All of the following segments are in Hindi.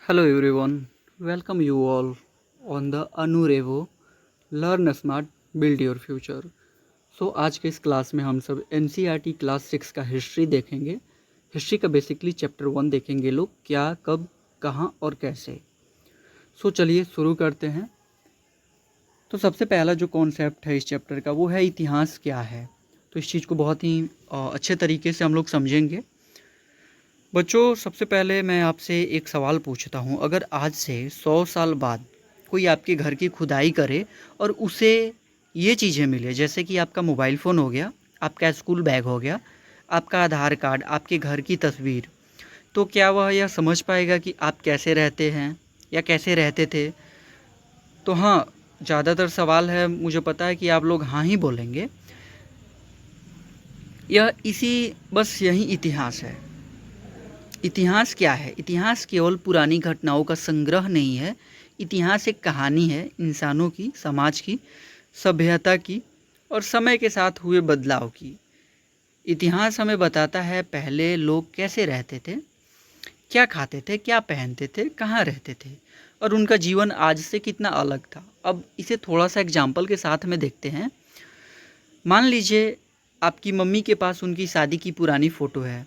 Hello everyone, welcome you all on the Anurevo Learn Smart Build Your Future। आज के इस क्लास में हम सब NCERT क्लास 6 का हिस्ट्री देखेंगे। हिस्ट्री का बेसिकली चैप्टर 1 देखेंगे लोग, क्या कब कहाँ और कैसे। चलिए शुरू करते हैं। तो सबसे पहला जो कॉन्सेप्ट है इस चैप्टर का वो है इतिहास क्या है। तो इस चीज़ को बहुत ही अच्छे तरीके से हम लोग समझेंगे। बच्चों, सबसे पहले मैं आपसे एक सवाल पूछता हूँ। अगर आज से 100 साल बाद कोई आपके घर की खुदाई करे और उसे ये चीज़ें मिले, जैसे कि आपका मोबाइल फ़ोन हो गया, आपका स्कूल बैग हो गया, आपका आधार कार्ड, आपके घर की तस्वीर, तो क्या वह यह समझ पाएगा कि आप कैसे रहते हैं या कैसे रहते थे? तो हाँ, ज़्यादातर सवाल है, मुझे पता है कि आप लोग हाँ ही बोलेंगे। बस यही इतिहास है। इतिहास क्या है? इतिहास केवल पुरानी घटनाओं का संग्रह नहीं है। इतिहास एक कहानी है इंसानों की, समाज की, सभ्यता की और समय के साथ हुए बदलाव की। इतिहास हमें बताता है पहले लोग कैसे रहते थे, क्या खाते थे, क्या पहनते थे, कहाँ रहते थे और उनका जीवन आज से कितना अलग था। अब इसे थोड़ा सा एग्जाम्पल के साथ में देखते हैं। मान लीजिए आपकी मम्मी के पास उनकी शादी की पुरानी फ़ोटो है।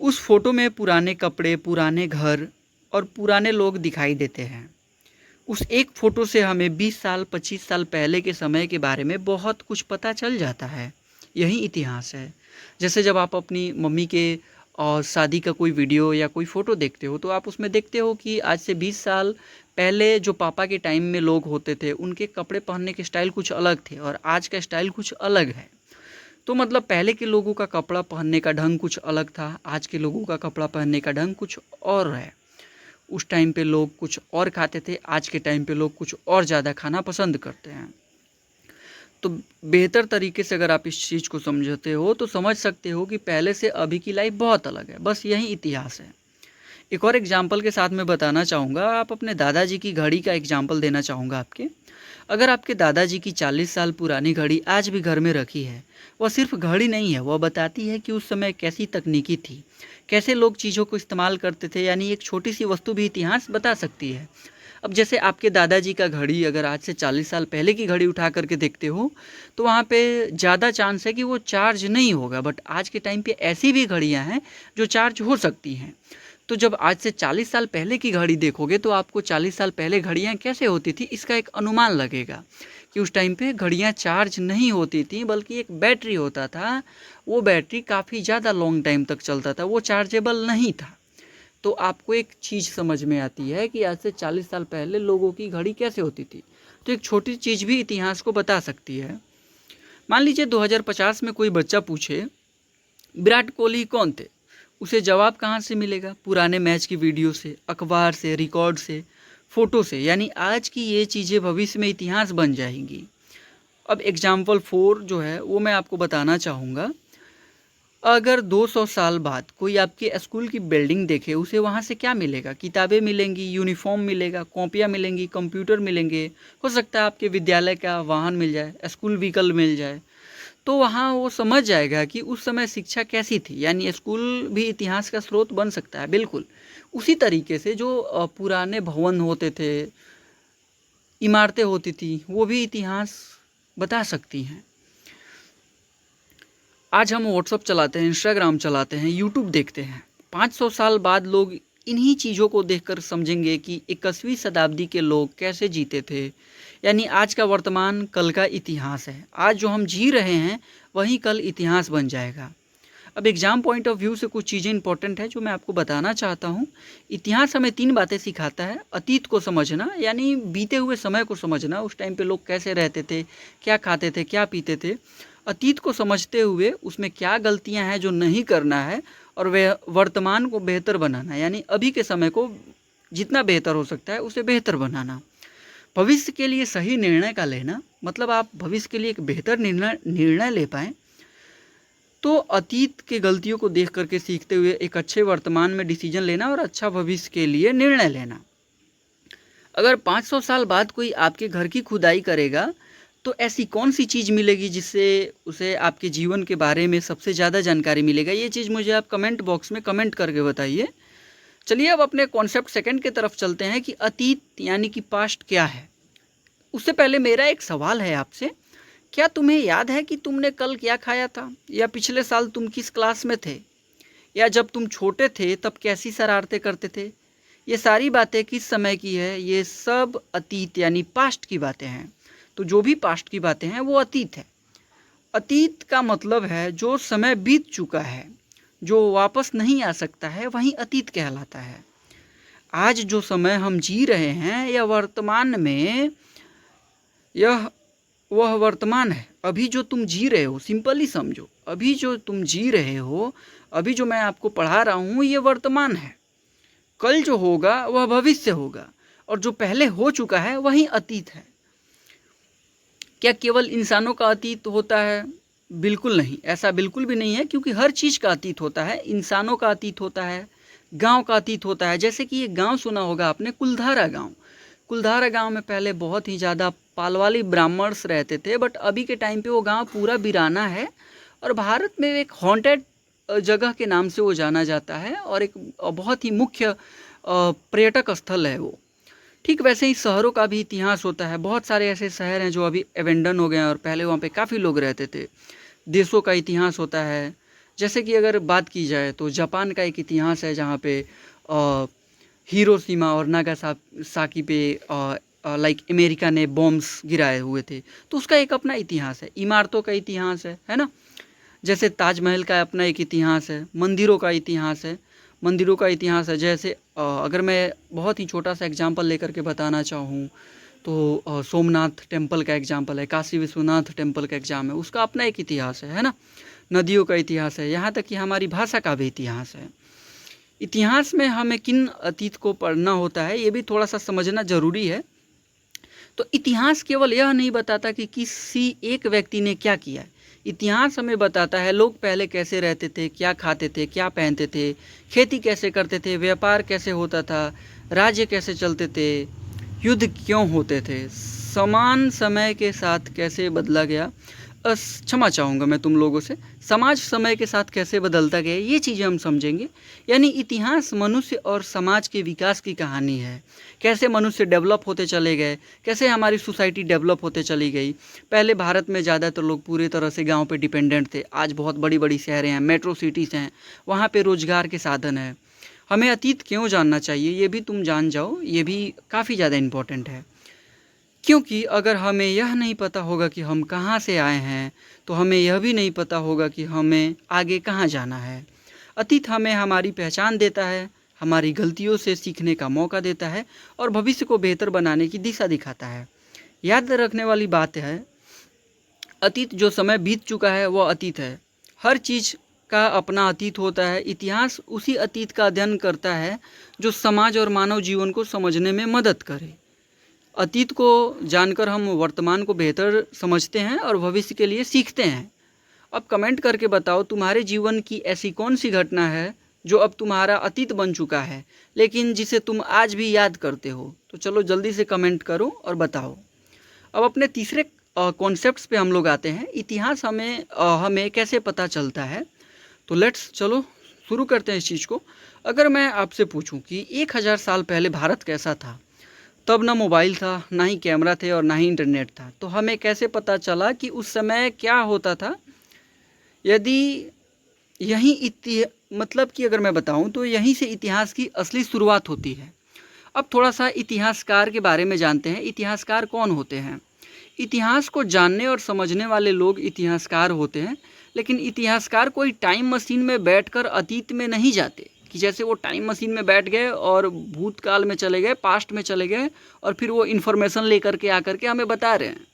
उस फोटो में पुराने कपड़े, पुराने घर और पुराने लोग दिखाई देते हैं। उस एक फ़ोटो से हमें 20 साल 25 साल पहले के समय के बारे में बहुत कुछ पता चल जाता है। यही इतिहास है। जैसे जब आप अपनी मम्मी के शादी का कोई वीडियो या कोई फ़ोटो देखते हो तो आप उसमें देखते हो कि आज से 20 साल पहले जो पापा के टाइम में लोग होते थे उनके कपड़े पहनने के स्टाइल कुछ अलग थे और आज का स्टाइल कुछ अलग है। तो मतलब पहले के लोगों का कपड़ा पहनने का ढंग कुछ अलग था, आज के लोगों का कपड़ा पहनने का ढंग कुछ और है। उस टाइम पे लोग कुछ और खाते थे, आज के टाइम पे लोग कुछ और ज़्यादा खाना पसंद करते हैं। तो बेहतर तरीके से अगर आप इस चीज़ को समझते हो तो समझ सकते हो कि पहले से अभी की लाइफ बहुत अलग है। बस यही इतिहास है। एक और एग्जाम्पल के साथ मैं बताना चाहूँगा, आप अपने दादाजी की घड़ी का एग्जाम्पल देना चाहूँगा आपके। अगर आपके दादाजी की 40 साल पुरानी घड़ी आज भी घर में रखी है, वह सिर्फ घड़ी नहीं है, वह बताती है कि उस समय कैसी तकनीकी थी, कैसे लोग चीज़ों को इस्तेमाल करते थे। यानी एक छोटी सी वस्तु भी इतिहास बता सकती है। अब जैसे आपके दादाजी का घड़ी अगर आज से 40 साल पहले की घड़ी उठा करके देखते हो तो वहाँ पे ज़्यादा चांस है कि वो चार्ज नहीं होगा। बट आज के टाइम पे ऐसी भी घड़ियाँ हैं जो चार्ज हो सकती हैं। तो जब आज से 40 साल पहले की घड़ी देखोगे तो आपको 40 साल पहले घड़ियाँ कैसे होती थी इसका एक अनुमान लगेगा कि उस टाइम पे घड़ियाँ चार्ज नहीं होती थी, बल्कि एक बैटरी होता था। वो बैटरी काफ़ी ज़्यादा लॉन्ग टाइम तक चलता था, वो चार्जेबल नहीं था। तो आपको एक चीज़ समझ में आती है कि आज से 40 साल पहले लोगों की घड़ी कैसे होती थी। तो एक छोटी चीज़ भी इतिहास को बता सकती है। मान लीजिए 2050 में कोई बच्चा पूछे विराट कोहली कौन थे, उसे जवाब कहाँ से मिलेगा? पुराने मैच की वीडियो से, अखबार से, रिकॉर्ड से, फ़ोटो से। यानी आज की ये चीज़ें भविष्य में इतिहास बन जाएंगी। अब एग्जाम्पल 4 जो है वो मैं आपको बताना चाहूँगा। अगर 200 साल बाद कोई आपके स्कूल की बिल्डिंग देखे, उसे वहाँ से क्या मिलेगा? किताबें मिलेंगी, यूनिफॉर्म मिलेगा, कॉपियाँ मिलेंगी, कंप्यूटर मिलेंगे, हो सकता है आपके विद्यालय का वाहन मिल जाए, स्कूल व्हीकल मिल जाए। तो वहाँ वो समझ जाएगा कि उस समय शिक्षा कैसी थी। यानी स्कूल भी इतिहास का स्रोत बन सकता है। बिल्कुल उसी तरीके से जो पुराने भवन होते थे, इमारतें होती थी, वो भी इतिहास बता सकती हैं। आज हम व्हाट्सअप चलाते हैं, इंस्टाग्राम चलाते हैं, यूट्यूब देखते हैं। 500 साल बाद लोग इन्हीं चीज़ों को देखकर समझेंगे कि 21वीं शताब्दी के लोग कैसे जीते थे। यानी आज का वर्तमान कल का इतिहास है। आज जो हम जी रहे हैं वही कल इतिहास बन जाएगा। अब एग्जाम पॉइंट ऑफ व्यू से कुछ चीज़ें इंपॉर्टेंट है जो मैं आपको बताना चाहता हूँ। इतिहास हमें 3 बातें सिखाता है। अतीत को समझना, यानी बीते हुए समय को समझना, उस टाइम पे लोग कैसे रहते थे, क्या खाते थे, क्या पीते थे। अतीत को समझते हुए उसमें क्या गलतियाँ हैं जो नहीं करना है, और वह वर्तमान को बेहतर बनाना, यानी अभी के समय को जितना बेहतर हो सकता है उसे बेहतर बनाना। भविष्य के लिए सही निर्णय का लेना, मतलब आप भविष्य के लिए एक बेहतर निर्णय ले पाएँ तो अतीत के गलतियों को देख करके सीखते हुए एक अच्छे वर्तमान में डिसीजन लेना और अच्छा भविष्य के लिए निर्णय लेना। अगर 500 साल बाद कोई आपके घर की खुदाई करेगा तो ऐसी कौन सी चीज़ मिलेगी जिससे उसे आपके जीवन के बारे में सबसे ज़्यादा जानकारी मिलेगा? ये चीज़ मुझे आप कमेंट बॉक्स में कमेंट करके बताइए। चलिए अब अपने कॉन्सेप्ट सेकंड की तरफ चलते हैं कि अतीत यानी कि पास्ट क्या है। उससे पहले मेरा एक सवाल है आपसे, क्या तुम्हें याद है कि तुमने कल क्या खाया था, या पिछले साल तुम किस क्लास में थे, या जब तुम छोटे थे तब कैसी शरारतें करते थे। ये सारी बातें किस समय की है, ये सब अतीत यानी पास्ट की बातें हैं। तो जो भी पास्ट की बातें हैं वो अतीत है। अतीत का मतलब है जो समय बीत चुका है, जो वापस नहीं आ सकता है, वही अतीत कहलाता है। आज जो समय हम जी रहे हैं यह वर्तमान में, यह वह वर्तमान है। अभी जो तुम जी रहे हो, सिंपली समझो, अभी जो तुम जी रहे हो, अभी जो मैं आपको पढ़ा रहा हूँ ये वर्तमान है। कल जो होगा वह भविष्य होगा, और जो पहले हो चुका है वही अतीत है। क्या केवल इंसानों का अतीत होता है? बिल्कुल नहीं, ऐसा बिल्कुल भी नहीं है, क्योंकि हर चीज़ का अतीत होता है। इंसानों का अतीत होता है, गांव का अतीत होता है। जैसे कि ये गांव सुना होगा आपने, कुलधारा गांव। कुलधारा गांव में पहले बहुत ही ज़्यादा पालवाली ब्राह्मण्स रहते थे, बट अभी के टाइम पे वो गांव पूरा वीराना है और भारत में एक हॉन्टेड जगह के नाम से वो जाना जाता है, और एक बहुत ही मुख्य पर्यटक स्थल है वो। ठीक वैसे ही शहरों का भी इतिहास होता है। बहुत सारे ऐसे शहर हैं जो अभी एवेंडन हो गए हैं और पहले वहाँ पे काफ़ी लोग रहते थे। देशों का इतिहास होता है। जैसे कि अगर बात की जाए तो जापान का एक इतिहास है, जहाँ पे हिरोशिमा और नागासाकी पे लाइक अमेरिका ने बॉम्ब्स गिराए हुए थे, तो उसका एक अपना इतिहास है। इमारतों का इतिहास है ना। जैसे ताजमहल का अपना एक इतिहास है, मंदिरों का इतिहास है, मंदिरों का इतिहास है। जैसे अगर मैं बहुत ही छोटा सा एग्जांपल लेकर के बताना चाहूँ तो सोमनाथ टेम्पल का एग्जांपल है, काशी विश्वनाथ टेम्पल का एग्जाम है, उसका अपना एक इतिहास है ना। नदियों का इतिहास है, यहाँ तक कि हमारी भाषा का भी इतिहास है। इतिहास में हमें किन अतीत को पढ़ना होता है ये भी थोड़ा सा समझना ज़रूरी है। तो इतिहास केवल यह नहीं बताता कि किसी एक व्यक्ति ने क्या किया है। इतिहास हमें बताता है लोग पहले कैसे रहते थे, क्या खाते थे, क्या पहनते थे, खेती कैसे करते थे, व्यापार कैसे होता था, राज्य कैसे चलते थे, युद्ध क्यों होते थे, समान समय के साथ कैसे बदला गया, क्षमा चाहूँगा मैं तुम लोगों से, समाज समय के साथ कैसे बदलता गया, ये चीज़ें हम समझेंगे। यानी इतिहास मनुष्य और समाज के विकास की कहानी है। कैसे मनुष्य डेवलप होते चले गए, कैसे हमारी सोसाइटी डेवलप होते चली गई। पहले भारत में ज़्यादातर लोग पूरी तरह से गांव पे डिपेंडेंट थे। आज बहुत बड़ी बड़ी शहरें हैं, मेट्रो सिटीज़ हैं, वहाँ पे रोज़गार के साधन है। हमें अतीत क्यों जानना चाहिए ये भी तुम जान जाओ, ये भी काफ़ी ज़्यादा इम्पोर्टेंट है। क्योंकि अगर हमें यह नहीं पता होगा कि हम कहाँ से आए हैं, तो हमें यह भी नहीं पता होगा कि हमें आगे कहाँ जाना है। अतीत हमें हमारी पहचान देता है, हमारी गलतियों से सीखने का मौका देता है और भविष्य को बेहतर बनाने की दिशा दिखाता है। याद रखने वाली बात है, अतीत जो समय बीत चुका है वह अतीत है। हर चीज़ का अपना अतीत होता है। इतिहास उसी अतीत का अध्ययन करता है जो समाज और मानव जीवन को समझने में मदद करे। अतीत को जानकर हम वर्तमान को बेहतर समझते हैं और भविष्य के लिए सीखते हैं। अब कमेंट करके बताओ, तुम्हारे जीवन की ऐसी कौन सी घटना है जो अब तुम्हारा अतीत बन चुका है, लेकिन जिसे तुम आज भी याद करते हो। तो चलो जल्दी से कमेंट करो और बताओ। अब अपने तीसरे कॉन्सेप्ट्स पे हम लोग आते हैं। इतिहास हमें कैसे पता चलता है। तो लेट्स चलो शुरू करते हैं इस चीज़ को। अगर मैं आपसे पूछूं कि 1000 साल पहले भारत कैसा था, तब ना मोबाइल था, ना ही कैमरा थे और ना ही इंटरनेट था, तो हमें कैसे पता चला कि उस समय क्या होता था। यदि मतलब कि अगर मैं बताऊं तो यहीं से इतिहास की असली शुरुआत होती है। अब थोड़ा सा इतिहासकार के बारे में जानते हैं। इतिहासकार कौन होते हैं? इतिहास को जानने और समझने वाले लोग इतिहासकार होते हैं। लेकिन इतिहासकार कोई टाइम मशीन में बैठकर अतीत में नहीं जाते कि जैसे वो टाइम मशीन में बैठ गए और भूतकाल में चले गए, पास्ट में चले गए और फिर वो इन्फॉर्मेशन लेकर के आकर के हमें बता रहे हैं।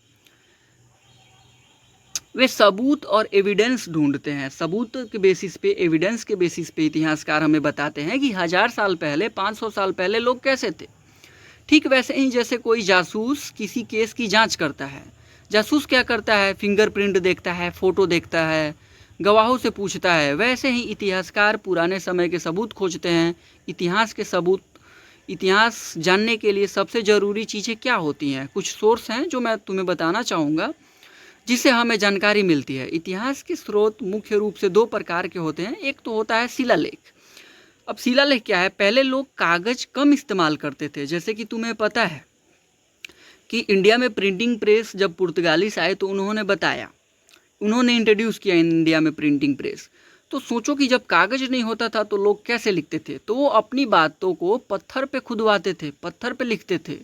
वे सबूत और एविडेंस ढूंढते हैं। सबूत के बेसिस पे, एविडेंस के बेसिस पे इतिहासकार हमें बताते हैं कि 1000 साल पहले, 500 साल पहले लोग कैसे थे। ठीक वैसे ही जैसे कोई जासूस किसी केस की जांच करता है। जासूस क्या करता है? फिंगरप्रिंट देखता है, फ़ोटो देखता है, गवाहों से पूछता है। वैसे ही इतिहासकार पुराने समय के सबूत खोजते हैं। इतिहास के सबूत, इतिहास जानने के लिए सबसे ज़रूरी चीज़ें क्या होती हैं? कुछ सोर्स हैं जो मैं तुम्हें बताना चाहूँगा जिससे हमें जानकारी मिलती है। इतिहास के स्रोत मुख्य रूप से 2 प्रकार के होते हैं। एक तो होता है शिलालेख। अब शिलालेख क्या है, पहले लोग कागज कम इस्तेमाल करते थे। जैसे कि तुम्हें पता है कि इंडिया में प्रिंटिंग प्रेस जब पुर्तगालीस आए तो उन्होंने बताया, उन्होंने इंट्रोड्यूस किया इंडिया में प्रिंटिंग प्रेस। तो सोचो कि जब कागज नहीं होता था तो लोग कैसे लिखते थे, तो वो अपनी बातों को पत्थर पे खुदवाते थे, पत्थर पे लिखते थे।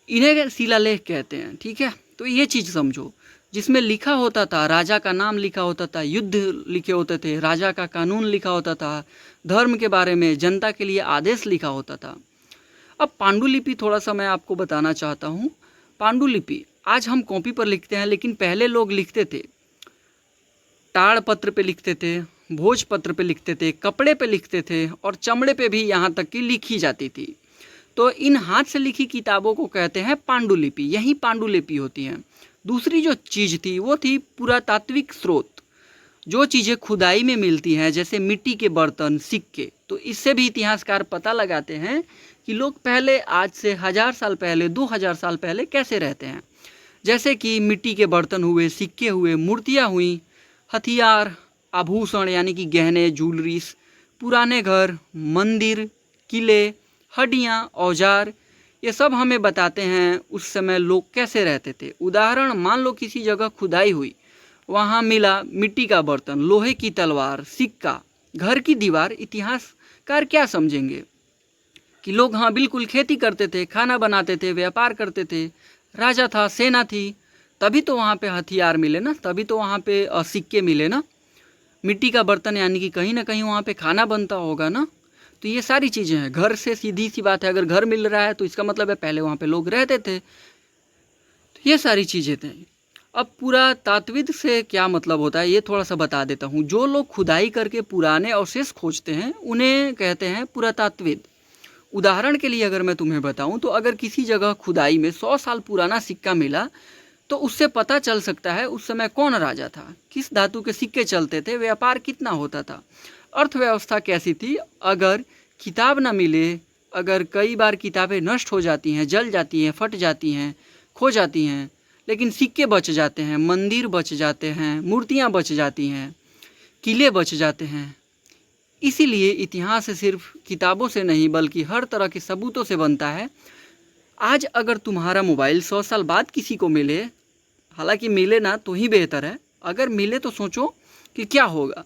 इन्हें शिलालेख कहते हैं, ठीक है। तो ये चीज़ समझो, जिसमें लिखा होता था, राजा का नाम लिखा होता था, युद्ध लिखे होते थे, राजा का कानून लिखा होता था, धर्म के बारे में, जनता के लिए आदेश लिखा होता था। अब पांडुलिपि थोड़ा सा मैं आपको बताना चाहता हूँ। पांडुलिपि आज हम कॉपी पर लिखते हैं, लेकिन पहले लोग लिखते थे, ताड़ पत्र पे लिखते थे, भोज पत्र पे लिखते थे, कपड़े पे लिखते थे, और चमड़े पे भी यहाँ तक कि लिखी जाती थी। तो इन हाथ से लिखी किताबों को कहते हैं पांडुलिपि, यही पांडुलिपि होती हैं। दूसरी जो चीज़ थी वो थी पुरातात्विक स्रोत, जो चीज़ें खुदाई में मिलती हैं, जैसे मिट्टी के बर्तन, सिक्के। तो इससे भी इतिहासकार पता लगाते हैं कि लोग पहले, आज से 1000 साल पहले, 2000 साल पहले कैसे रहते हैं। जैसे कि मिट्टी के बर्तन हुए, सिक्के हुए, मूर्तियाँ हुई, हथियार, आभूषण यानी कि गहने, ज्वेलरीज, पुराने घर, मंदिर, किले, हड्डियाँ, औजार, ये सब हमें बताते हैं उस समय लोग कैसे रहते थे। उदाहरण, मान लो किसी जगह खुदाई हुई, वहाँ मिला मिट्टी का बर्तन, लोहे की तलवार, सिक्का, घर की दीवार। इतिहासकार क्या समझेंगे कि लोग, हाँ बिल्कुल, खेती करते थे, खाना बनाते थे, व्यापार करते थे, राजा था, सेना थी, तभी तो वहाँ पे हथियार मिले ना, तभी तो वहाँ पे सिक्के मिले ना। मिट्टी का बर्तन यानी कि कहीं ना कहीं वहाँ पे खाना बनता होगा ना। तो ये सारी चीज़ें हैं। घर से सीधी सी बात है, अगर घर मिल रहा है तो इसका मतलब है पहले वहाँ पे लोग रहते थे। तो ये सारी चीज़ें थे। अब पुरातात्विक से क्या मतलब होता है ये थोड़ा सा बता देता हूँ। जो लोग खुदाई करके पुराने अवशेष खोजते हैं उन्हें कहते हैं पुरातात्विक। उदाहरण के लिए अगर मैं तुम्हें बताऊं तो अगर किसी जगह खुदाई में 100 साल पुराना सिक्का मिला तो उससे पता चल सकता है उस समय कौन राजा था, किस धातु के सिक्के चलते थे, व्यापार कितना होता था, अर्थव्यवस्था कैसी थी। अगर किताब ना मिले, अगर कई बार किताबें नष्ट हो जाती हैं, जल जाती हैं, फट जाती हैं, खो जाती हैं, लेकिन सिक्के बच जाते हैं, मंदिर बच जाते हैं, मूर्तियाँ बच जाती हैं, किले बच जाते हैं। इसीलिए इतिहास सिर्फ किताबों से नहीं बल्कि हर तरह के सबूतों से बनता है। आज अगर तुम्हारा मोबाइल 100 साल बाद किसी को मिले, हालांकि मिले ना तो ही बेहतर है, अगर मिले तो सोचो कि क्या होगा,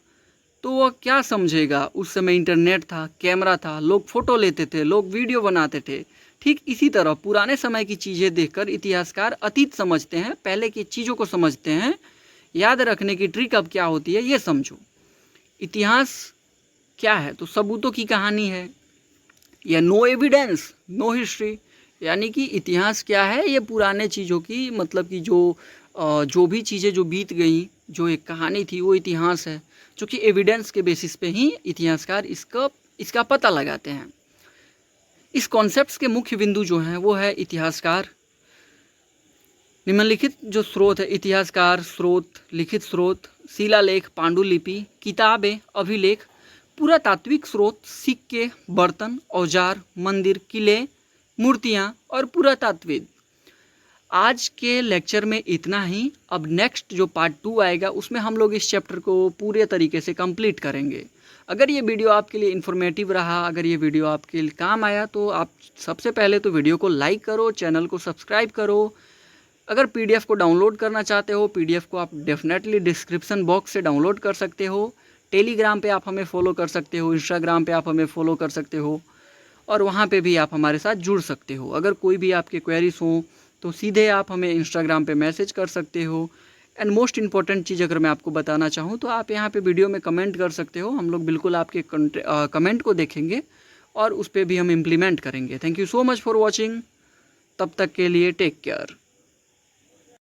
तो वह क्या समझेगा। उस समय इंटरनेट था, कैमरा था, लोग फ़ोटो लेते थे, लोग वीडियो बनाते थे। ठीक इसी तरह पुराने समय की चीज़ें देखकर इतिहासकार अतीत समझते हैं, पहले की चीज़ों को समझते हैं। याद रखने की ट्रिक अब क्या होती है ये समझो। इतिहास क्या है, तो सबूतों की कहानी है, या नो एविडेंस नो हिस्ट्री। यानी कि इतिहास क्या है, ये पुराने चीज़ों की, मतलब कि जो भी चीज़ें जो बीत गई, जो एक कहानी थी, वो इतिहास है। जो कि एविडेंस के बेसिस पे ही इतिहासकार इसका पता लगाते हैं। इस कॉन्सेप्ट्स के मुख्य बिंदु जो हैं वो है इतिहासकार, निम्नलिखित जो स्रोत है, इतिहासकार, स्रोत, लिखित स्रोत, शिलालेख, पांडुलिपि, किताबें, अभिलेख, पुरातात्विक स्रोत, सिक्के, बर्तन, औजार, मंदिर, किले, मूर्तियाँ और पुरातात्विक। आज के लेक्चर में इतना ही। अब नेक्स्ट जो पार्ट 2 आएगा उसमें हम लोग इस चैप्टर को पूरे तरीके से कंप्लीट करेंगे। अगर ये वीडियो आपके लिए इन्फॉर्मेटिव रहा, अगर ये वीडियो आपके लिए काम आया तो आप सबसे पहले तो वीडियो को लाइक करो, चैनल को सब्सक्राइब करो। अगर PDF को डाउनलोड करना चाहते हो, PDF को आप डेफिनेटली डिस्क्रिप्शन बॉक्स से डाउनलोड कर सकते हो। टेलीग्राम पे आप हमें फॉलो कर सकते हो, इंस्टाग्राम पे आप हमें फॉलो कर सकते हो, और वहाँ पे भी आप हमारे साथ जुड़ सकते हो। अगर कोई भी आपके क्वेरीज हो तो सीधे आप हमें इंस्टाग्राम पे मैसेज कर सकते हो। एंड मोस्ट इम्पॉर्टेंट चीज़ अगर मैं आपको बताना चाहूँ तो आप यहाँ पे वीडियो में कमेंट कर सकते हो। हम लोग बिल्कुल आपके कमेंट को देखेंगे और उस पर भी हम इम्प्लीमेंट करेंगे। Thank you so much for watching. तब तक के लिए टेक केयर।